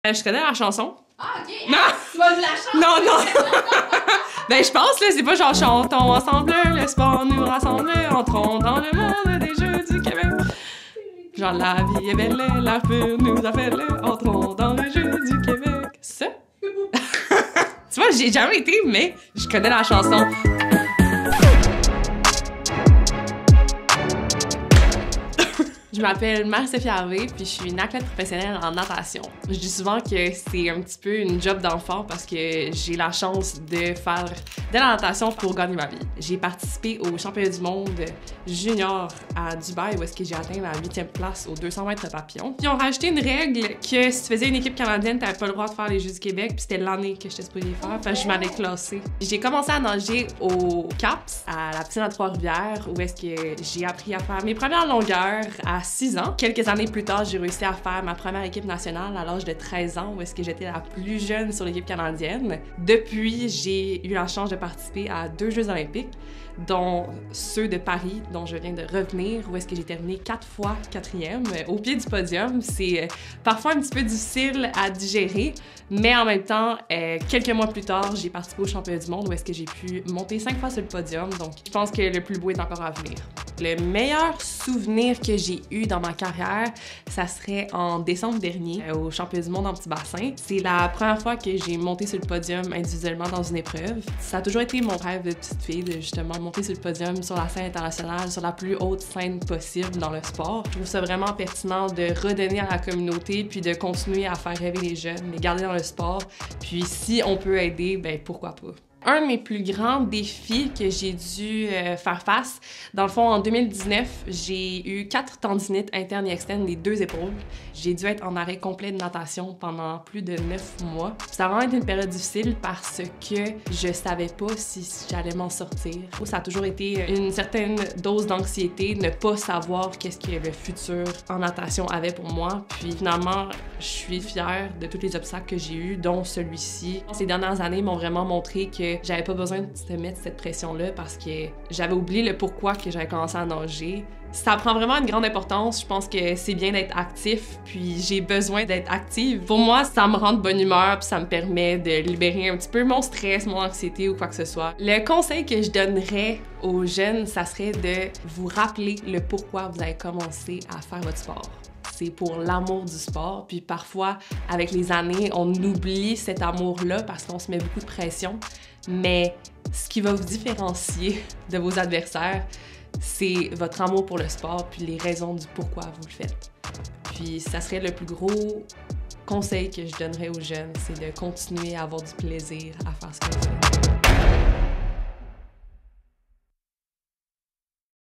Je connais la chanson. Ah, ok! Non! Tu vas me la chanter! Non, non! Ben, je pense, là, c'est pas genre chantons ensemble, le sport nous rassemble, entrons dans le monde des Jeux du Québec. Genre, la vie est belle, l'air pur nous appelle, entrons dans les Jeux du Québec. Ça? Tu vois, j'ai jamais été, mais je connais la chanson. Je m'appelle Marie-Sophie Harvey, puis je suis une athlète professionnelle en natation. Je dis souvent que c'est un petit peu une job d'enfant parce que j'ai la chance de faire de la natation pour gagner ma vie. J'ai participé au championnat du monde junior à Dubaï où est-ce que j'ai atteint la 8e place aux 200 mètres papillon. Puis ils ont rajouté une règle que si tu faisais une équipe canadienne, t'avais pas le droit de faire les Jeux du Québec, puis c'était l'année que j'étais supposée faire, fait que je m'allais classer. J'ai commencé à nager au CAPS, à la piscine à Trois-Rivières, où est-ce que j'ai appris à faire mes premières longueurs à 6 ans. Quelques années plus tard, j'ai réussi à faire ma première équipe nationale à l'âge de 13 ans, où est-ce que j'étais la plus jeune sur l'équipe canadienne. Depuis, j'ai eu la chance de participer à 2 Jeux olympiques, dont ceux de Paris, dont je viens de revenir, où est-ce que j'ai terminé 4 fois 4e au pied du podium. C'est parfois un petit peu difficile à digérer, mais en même temps, quelques mois plus tard, j'ai participé au championnat du monde où est-ce que j'ai pu monter 5 fois sur le podium, donc je pense que le plus beau est encore à venir. Le meilleur souvenir que j'ai eu dans ma carrière, ça serait en décembre dernier, au championnat du monde en petit bassin. C'est la première fois que j'ai monté sur le podium individuellement dans une épreuve. Ça a toujours été mon rêve de petite fille de justement monter sur le podium sur la scène internationale, sur la plus haute scène possible dans le sport. Je trouve ça vraiment pertinent de redonner à la communauté puis de continuer à faire rêver les jeunes, les garder dans le sport. Puis si on peut aider, ben pourquoi pas. Un de mes plus grands défis que j'ai dû faire face, dans le fond, en 2019, j'ai eu 4 tendinites internes et externes des 2 épaules. J'ai dû être en arrêt complet de natation pendant plus de 9 mois. Ça a vraiment été une période difficile parce que je savais pas si j'allais m'en sortir. Ça a toujours été une certaine dose d'anxiété, ne pas savoir qu'est-ce que le futur en natation avait pour moi. Puis finalement, je suis fière de tous les obstacles que j'ai eus, dont celui-ci. Ces dernières années m'ont vraiment montré que j'avais pas besoin de te mettre cette pression-là parce que j'avais oublié le pourquoi que j'avais commencé à nager. Ça prend vraiment une grande importance. Je pense que c'est bien d'être actif, puis j'ai besoin d'être active. Pour moi, ça me rend de bonne humeur, puis ça me permet de libérer un petit peu mon stress, mon anxiété ou quoi que ce soit. Le conseil que je donnerais aux jeunes, ça serait de vous rappeler le pourquoi vous avez commencé à faire votre sport. C'est pour l'amour du sport, puis parfois, avec les années, on oublie cet amour-là parce qu'on se met beaucoup de pression, mais ce qui va vous différencier de vos adversaires, c'est votre amour pour le sport, puis les raisons du pourquoi vous le faites. Puis ça serait le plus gros conseil que je donnerais aux jeunes, c'est de continuer à avoir du plaisir à faire ce que vous faites.